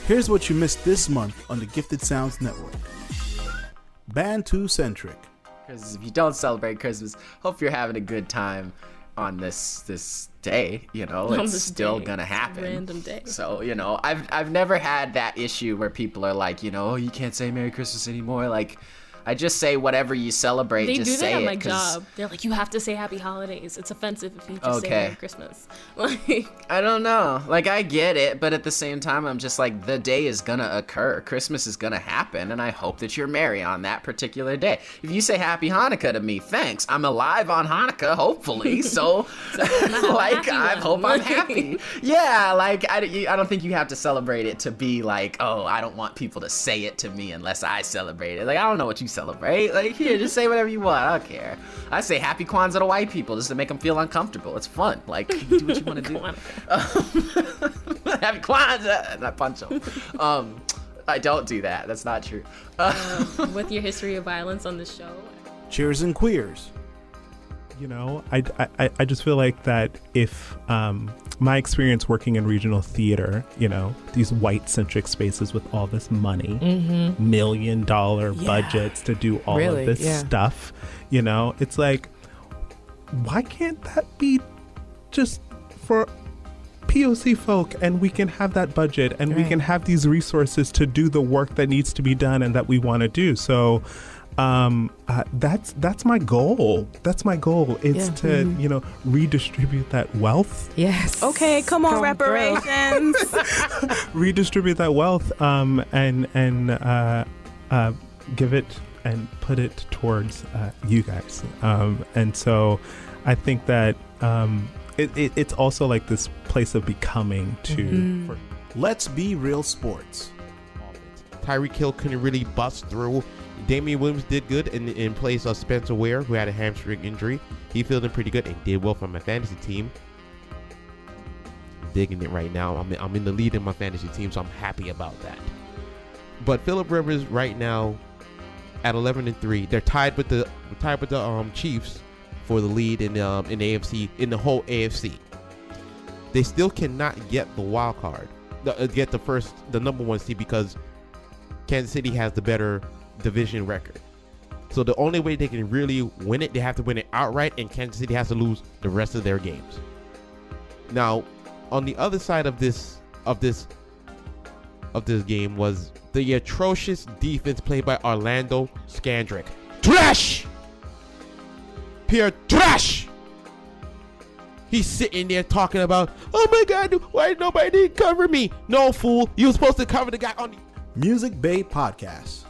Here's what you missed this month on the Gifted Sounds Network. Bantu-centric. Because if you don't celebrate Christmas, hope you're having a good time on this day. You know, it's still gonna happen. Random day. So, you know, I've never had that issue where people are like, you know, oh, you can't say Merry Christmas anymore. Like, I just say whatever you celebrate. They just do say that at it, my job. They're like, you have to say Happy Holidays. It's offensive if you just say Merry Christmas. Like, I don't know. Like, I get it, but at the same time, I'm just like, the day is gonna occur. Christmas is gonna happen, and I hope that you're merry on that particular day. If you say Happy Hanukkah to me, thanks. I'm alive on Hanukkah, hopefully. So like, I hope I'm happy. Yeah, like, I don't think you have to celebrate it to be like, oh, I don't want people to say it to me unless I celebrate it. Like, I don't know what you celebrate. Like, here, just say whatever you want. I don't care. I say Happy Kwanzaa to white people just to make them feel uncomfortable. It's fun. Like, do what you want to do. Happy Kwanzaa, and I punch them. I don't do that. That's not true. with your history of violence on the show. Cheers and queers. You know, I just feel like that if my experience working in regional theater, you know, these white-centric spaces with all this money, $1 million budgets to do all of this stuff, you know, it's like, why can't that be just for POC folk, and we can have that budget and we can have these resources to do the work that needs to be done and that we want to do. So that's my goal. That's my goal. It's to, you know, redistribute that wealth. Yes. Okay, come on, reparations. Redistribute that wealth and give it and put it towards you guys. And so I think that it's also like this place of becoming too. Let's be real sports. Tyreek Hill couldn't really bust through. Damian Williams did good in place of Spencer Ware, who had a hamstring injury. He fielded pretty good and did well for my fantasy team. I'm digging it right now. I'm in the lead in my fantasy team, so I'm happy about that. But Phillip Rivers right now at 11-3. They're tied with the Chiefs for the lead in the AFC, in the whole AFC. They still cannot get the wild card, get the number one seed, because Kansas City has the better division record. So the only way they can really win it, they have to win it outright, and Kansas City has to lose the rest of their games. Now, on the other side of this game was the atrocious defense played by Orlando Scandrick. Trash! Pure trash! He's sitting there talking about, oh my God, why nobody didn't cover me? No, fool, you were supposed to cover the guy on the MusicBae podcast.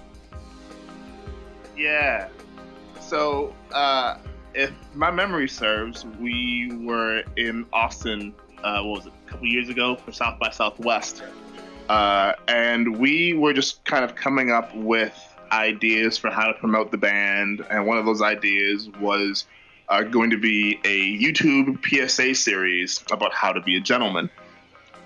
Yeah. So, if my memory serves, we were in Austin, what was it, a couple years ago for South by Southwest. And we were just kind of coming up with ideas for how to promote the band. And one of those ideas was going to be a YouTube PSA series about how to be a gentleman.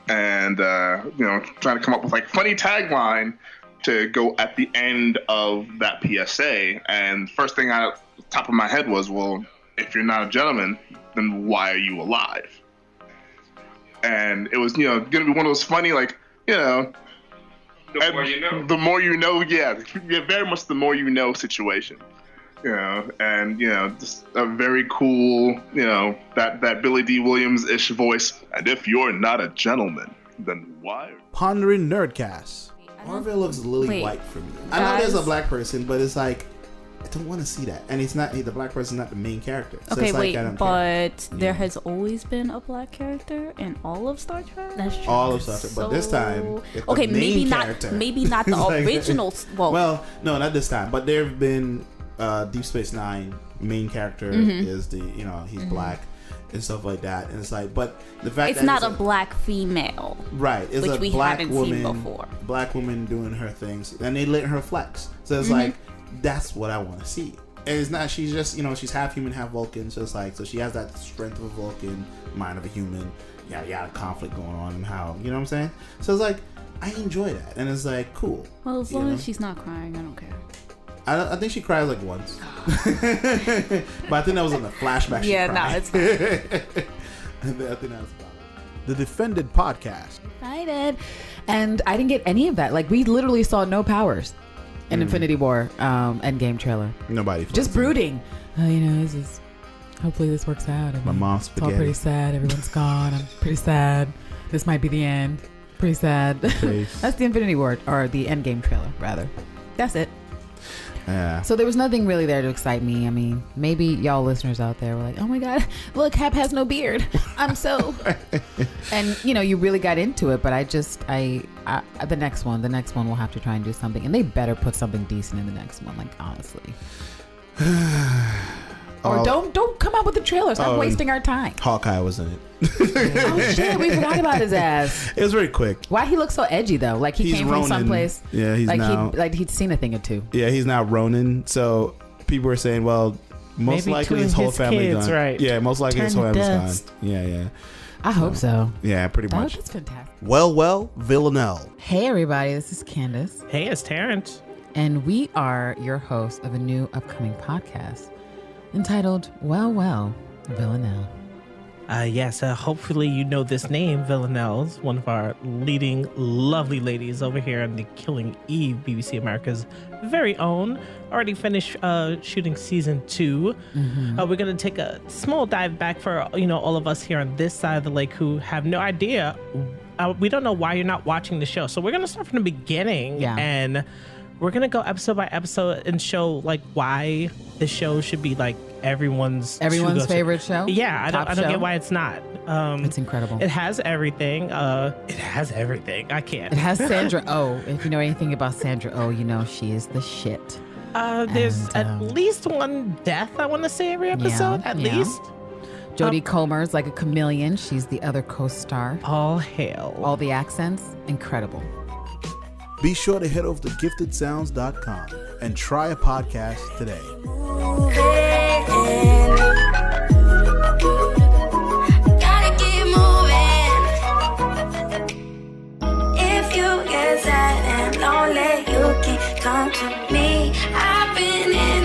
And, trying to come up with like funny tagline to go at the end of that PSA. And first thing out of the top of my head was, well, if you're not a gentleman, then why are you alive? And it was, going to be one of those funny, like, the more you know. The more you know, yeah, very much the more you know situation. And, just a very cool, that Billy D. Williams-ish voice. And if you're not a gentleman, then why? Pondering Nerdcast. Marvel looks lily white for me. I know there's a black person, but it's like, I don't want to see that. And the black person's not the main character. So okay, it's wait, like, but there has always been a black character in all of Star Trek? That's true. All of Star Trek, but this time, it's okay, the main character. maybe not the like, original. Well, no, not this time. But there have been Deep Space Nine. Main character is he's black and stuff like that. And it's like, but the fact it's not a black female, right? It's which a we black haven't woman, seen before. Black woman doing her things, and they let her flex. So it's like, that's what I want to see. And it's not. She's just she's half human, half Vulcan. So it's like, so she has that strength of a Vulcan, mind of a human. Yeah, conflict going on, and how what I'm saying. So it's like, I enjoy that, and it's like cool. Well, as long as she's not crying, I don't care. I think she cries like once. But I think that was in the flashback. Yeah, no, it's not. I think that's about it. the Defended podcast. Excited. And I didn't get any of that. Like, we literally saw no powers in Infinity War Endgame trailer. Nobody. Just brooding. This is... Hopefully this works out. I mean, My mom's spaghetti. It's all pretty sad. Everyone's gone. I'm pretty sad. This might be the end. Pretty sad. That's the Infinity War, or the Endgame trailer, rather. That's it. Yeah. So there was nothing really there to excite me. I mean, maybe y'all listeners out there were like, oh my God, look, Cap has no beard. I'm so... And, you really got into it, but the next one will have to try and do something. And they better put something decent in the next one, like, honestly. Or don't come out with the trailer. Stop wasting our time. Hawkeye was in it. Oh shit, we forgot about his ass. It was very quick. Why he looks so edgy though? Like he came from someplace. Yeah, he's now he'd seen a thing or two. Yeah, he's now Ronin. So people were saying, well, most likely his whole family gone. Right? Yeah, most likely his whole family's gone. Yeah. I hope so. Yeah, pretty much. That's fantastic. Well, Villanelle. Hey everybody, this is Candace. Hey, it's Terrence. And we are your hosts of a new upcoming podcast entitled Well, Villanelle. Yes, hopefully you know this name. Villanelle's one of our leading lovely ladies over here on the Killing Eve, BBC America's very own. Already finished shooting season 2. We're going to take a small dive back for, all of us here on this side of the lake who have no idea. We don't know why you're not watching the show. So we're going to start from the beginning. And we're going to go episode by episode and show like why the show should be like everyone's favorite show. Yeah, I don't get why it's not. It's incredible. It has everything. I can't. It has Sandra Oh. If you know anything about Sandra Oh, she is the shit. There's at least one death, I want to say, every episode. At least. Jodie Comer's like a chameleon. She's the other co-star. All hail. All the accents. Incredible. Be sure to head over to giftedsounds.com and try a podcast today. Gotta keep moving. If you get sad and lonely, you can come to me. I've been in